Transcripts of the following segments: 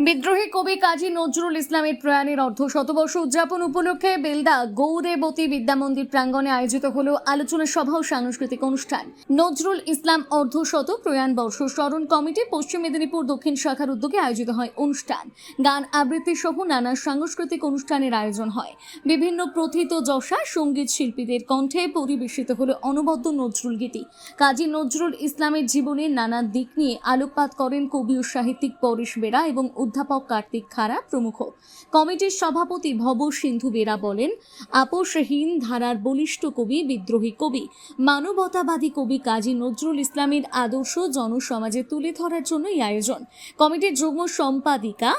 বিদ্রোহী কবি কাজী নজরুল ইসলামের প্রয়াণের অর্ধশতবর্ষ উদযাপন উপলক্ষে বেলদা গৌরেবতী বিদ্যামন্দির প্রাঙ্গণে আয়োজিত হলো আলোচনা সভা ও সাংস্কৃতিক অনুষ্ঠান। নজরুল ইসলাম অর্ধশত প্রয়াণ বর্ষ স্মরণ কমিটি পশ্চিম মেদিনীপুর দক্ষিণ শাখার উদ্যোগে আয়োজিত হয় অনুষ্ঠান। গান আবৃত্তি সহ নানা সাংস্কৃতিক অনুষ্ঠানের আয়োজন হয়। বিভিন্ন প্রথিতযশা সঙ্গীত শিল্পীদের কণ্ঠে পরিবেশিত হলো অনবদ্য নজরুল গীতি। কাজী নজরুল ইসলামের জীবনের নানা দিক নিয়ে আলোকপাত করেন কবি ও সাহিত্যিক পরেশ বেরা এবং অধ্যাপক কার্তিক খাড়া প্রমুখ। কমিটির সভাপতি ভব সিন্ধু বেরা বলেন, আপোষহীন ধারার বলিষ্ঠ কবি, বিদ্রোহী কবি, মানবতাবাদী কবি কাজী নজরুল ইসলামের আদর্শ জনসমাজে তুলে ধরার জন্য এই আয়োজন। কমিটির যুগ্ম সম্পাদিকা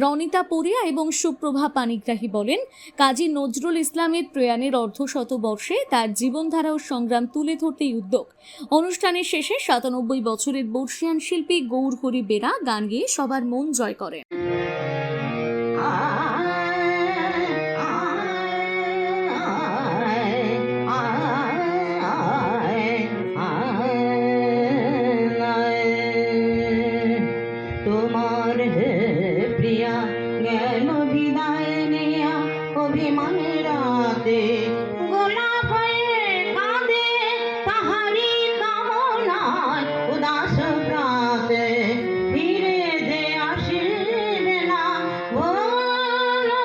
রনিতা পরিয়া এবং সুপ্রভা পানিগ্রাহী বলেন, কাজী নজরুল ইসলামের প্রয়াণের অর্ধশতবর্ষে তার জীবনধারা ও সংগ্রাম তুলে ধরতেই উদ্যোগ। অনুষ্ঠানের শেষে 97 বছরের বর্ষিয়ান শিল্পী গৌরহরি বেরা গান গেয়ে সবার মন জয় করেন। তোমার প্রিয়া গেল বিদায় নেয়া অভিমানের রাতে, গোলাপ হয়ে কাঁদে তাহারি কামনায় উদাস প্রাতে, ফিরে যে আসিবে না বলো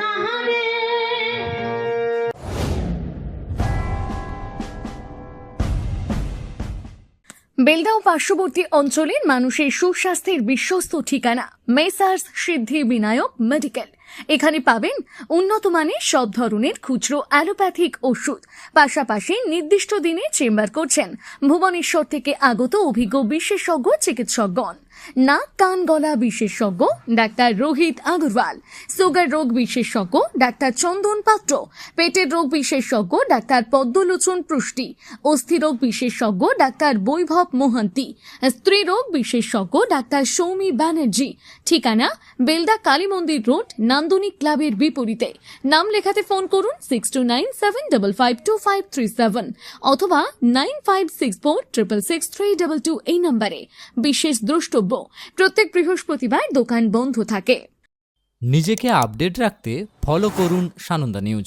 তাহারে। বেলদা ও পার্শ্ববর্তী অঞ্চলের মানুষের সুস্বাস্থ্যের বিশ্বস্ত ঠিকানা মেসার্স সিদ্ধি বিনায়ক মেডিকেল। এখানে পাবেন উন্নত মানের সব ধরনের খুচরো অ্যালোপ্যাথিক ওষুধ। পাশাপাশি নির্দিষ্ট দিনে চেম্বার করছেন ভুবনেশ্বর থেকে আগত অভিজ্ঞ বিশেষজ্ঞ চিকিৎসকগণ। নাক কান গলা বিশেষজ্ঞ ডাক্তার রোহিত আগরওয়াল, সুগার রোগ বিশেষজ্ঞ ডাক্তার চন্দন পাত্র, পেটের রোগ বিশেষজ্ঞ ডাক্তার পদ্মলোচন পুষ্টি, অস্থিরোগ বিশেষজ্ঞ ডাক্তার বৈভব মোহান্তি, স্ত্রী রোগ বিশেষজ্ঞ ডাক্তার সৌমি ব্যানার্জি। ঠিকানা বেলদা কালী মন্দির রোড, নান্দনিক ক্লাবের বিপরীতে। নাম লেখাতে ফোন করুন 6297552537 অথবা 9564666322 এই নম্বরে। বিশেষ দ্রষ্টব্য, প্রত্যেক বৃহস্পতিবার দোকান বন্ধ থাকে। নিজেকে আপডেট রাখতে ফলো করুন সানন্দা নিউজ।